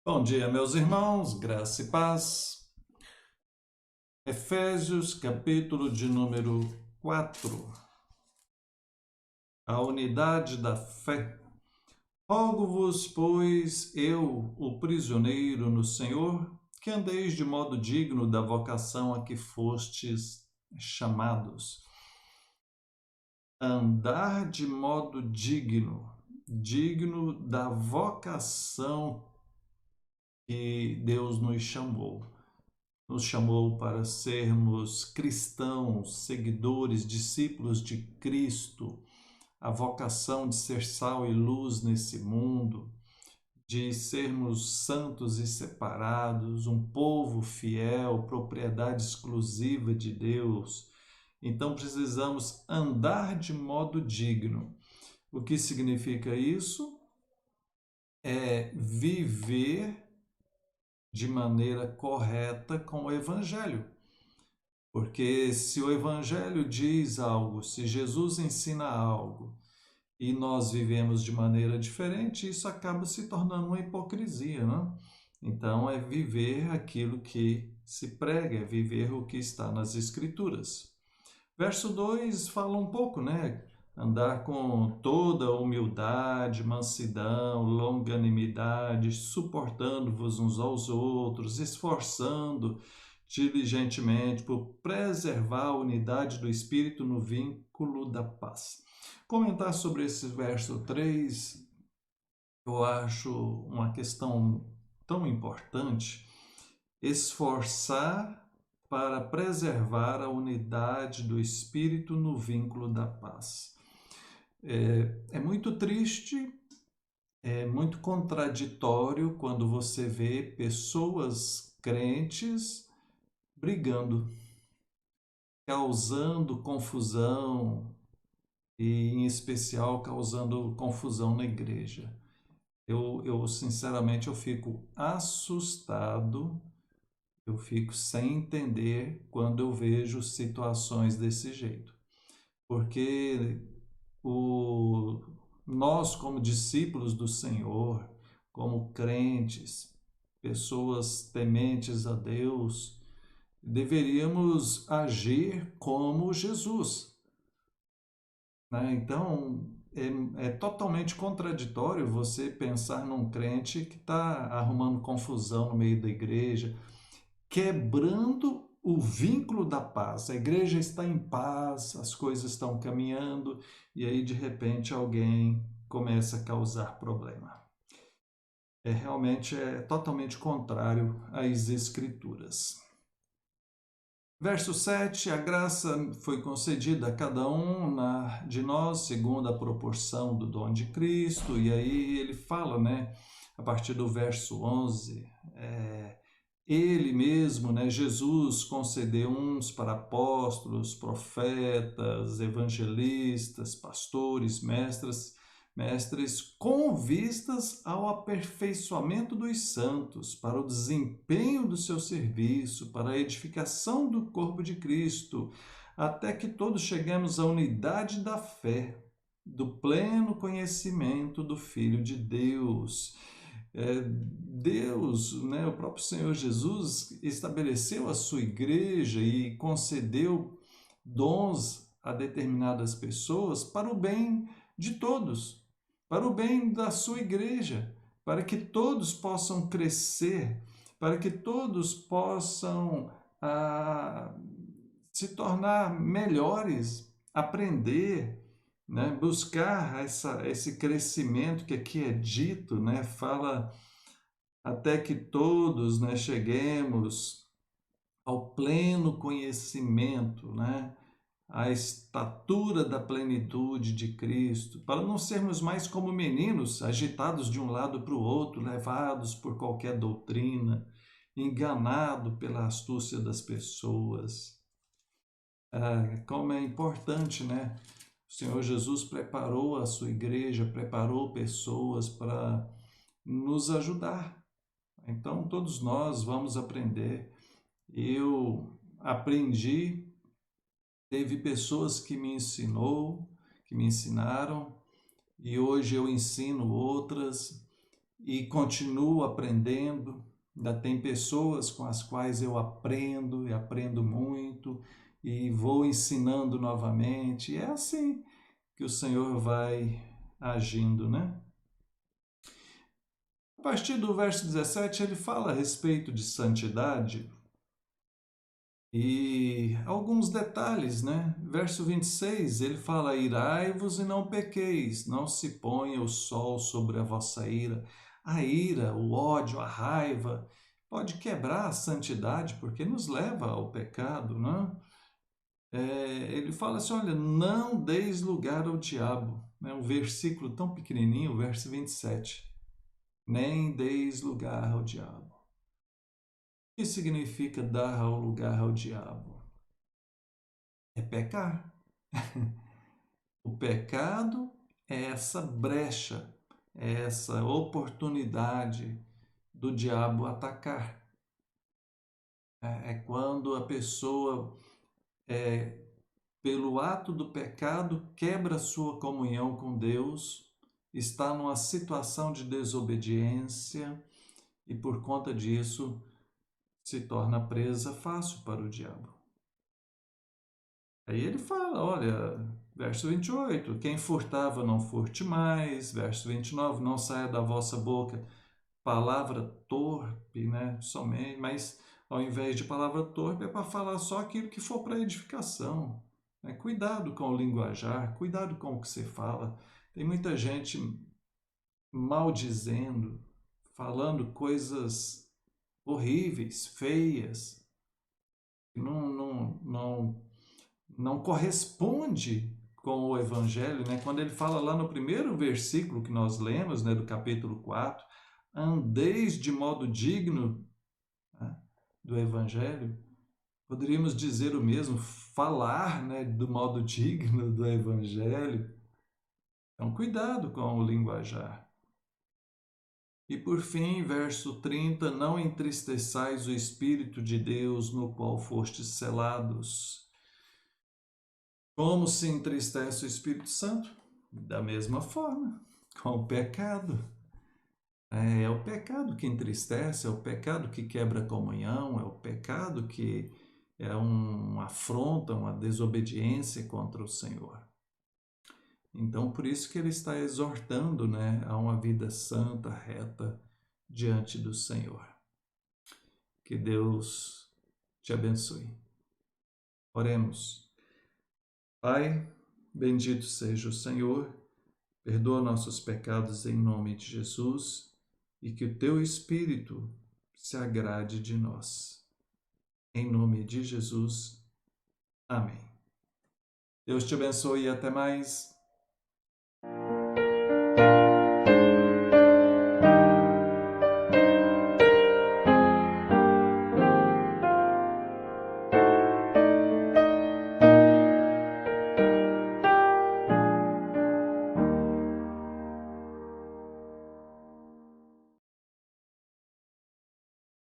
Bom dia, meus irmãos, graça e paz. Efésios, capítulo de número 4. A unidade da fé. Rogo-vos, pois, eu, o prisioneiro no Senhor, que andeis de modo digno da vocação a que fostes chamados. Andar de modo digno, digno da vocação que Deus nos chamou. Nos chamou para sermos cristãos, seguidores, discípulos de Cristo, a vocação de ser sal e luz nesse mundo, de sermos santos e separados, um povo fiel, propriedade exclusiva de Deus. Então precisamos andar de modo digno. O que significa isso? É viver de maneira correta com o Evangelho. Porque se o Evangelho diz algo, se Jesus ensina algo e nós vivemos de maneira diferente, isso acaba se tornando uma hipocrisia, não? Então é viver aquilo que se prega, é viver o que está nas Escrituras. Verso 2 fala um pouco, né? Andar com toda humildade, mansidão, longanimidade, suportando-vos uns aos outros, esforçando diligentemente por preservar a unidade do Espírito no vínculo da paz. Comentar sobre esse verso 3, eu acho uma questão tão importante. Esforçar para preservar a unidade do Espírito no vínculo da paz. É muito triste, é muito contraditório quando você vê pessoas crentes brigando, causando confusão e, em especial, causando confusão na igreja. Eu sinceramente, eu fico assustado, eu fico sem entender quando eu vejo situações desse jeito. Porque nós, como discípulos do Senhor, como crentes, pessoas tementes a Deus, deveríamos agir como Jesus, né? Então, é totalmente contraditório você pensar num crente que está arrumando confusão no meio da igreja, quebrando o vínculo da paz. A igreja está em paz, as coisas estão caminhando e aí de repente alguém começa a causar problema. É totalmente contrário às escrituras. Verso 7, a graça foi concedida a cada um de nós segundo a proporção do dom de Cristo. E aí ele fala, né, a partir do verso 11, ele mesmo, né, Jesus, concedeu uns para apóstolos, profetas, evangelistas, pastores, mestres, com vistas ao aperfeiçoamento dos santos, para o desempenho do seu serviço, para a edificação do corpo de Cristo, até que todos cheguemos à unidade da fé, do pleno conhecimento do Filho de Deus. Deus, né, o próprio Senhor Jesus, estabeleceu a sua igreja e concedeu dons a determinadas pessoas para o bem de todos, para o bem da sua igreja, para que todos possam crescer, para que todos possam se tornar melhores, aprender, né? Buscar esse crescimento que aqui é dito, né? Fala até que todos, né, cheguemos ao pleno conhecimento, né? A estatura da plenitude de Cristo, para não sermos mais como meninos, agitados de um lado para o outro, levados por qualquer doutrina, enganado pela astúcia das pessoas. Como é importante, né? O Senhor Jesus preparou a sua igreja, preparou pessoas para nos ajudar. Então, todos nós vamos aprender. Eu aprendi, teve pessoas que me ensinaram, e hoje eu ensino outras, e continuo aprendendo. Ainda tem pessoas com as quais eu aprendo e aprendo muito e vou ensinando novamente. E é assim que o Senhor vai agindo, né? A partir do verso 17, ele fala a respeito de santidade e alguns detalhes, né? Verso 26, ele fala: irai-vos e não pequeis, não se ponha o sol sobre a vossa ira. A ira, o ódio, a raiva pode quebrar a santidade porque nos leva ao pecado, né? Ele fala assim: olha, não deis lugar ao diabo. É um versículo tão pequenininho, o verso 27. Nem deis lugar ao diabo. O que significa dar ao lugar ao diabo? É pecar. O pecado é essa brecha, é essa oportunidade do diabo atacar. É quando a pessoa, pelo ato do pecado, quebra sua comunhão com Deus, está numa situação de desobediência e, por conta disso, se torna presa fácil para o diabo. Aí ele fala, olha, verso 28, quem furtava não furte mais, verso 29, não saia da vossa boca palavra torpe, né, somente, mas ao invés de palavra torpe é para falar só aquilo que for para edificação. Né? Cuidado com o linguajar, cuidado com o que você fala. Tem muita gente maldizendo, falando coisas horríveis, feias, que não corresponde com o Evangelho, né? Quando ele fala lá no primeiro versículo que nós lemos, né, do capítulo 4, andeis de modo digno, né, do Evangelho, poderíamos dizer o mesmo, falar, né, do modo digno do Evangelho. Então, cuidado com o linguajar. E por fim, verso 30, não entristeçais o Espírito de Deus no qual fostes selados. Como se entristece o Espírito Santo? Da mesma forma, com o pecado. É o pecado que entristece, é o pecado que quebra a comunhão, é o pecado que é uma afronta, uma desobediência contra o Senhor. Então, por isso que ele está exortando, né, a uma vida santa, reta, diante do Senhor. Que Deus te abençoe. Oremos. Pai, bendito seja o Senhor, perdoa nossos pecados em nome de Jesus e que o teu Espírito se agrade de nós. Em nome de Jesus. Amém. Deus te abençoe e até mais.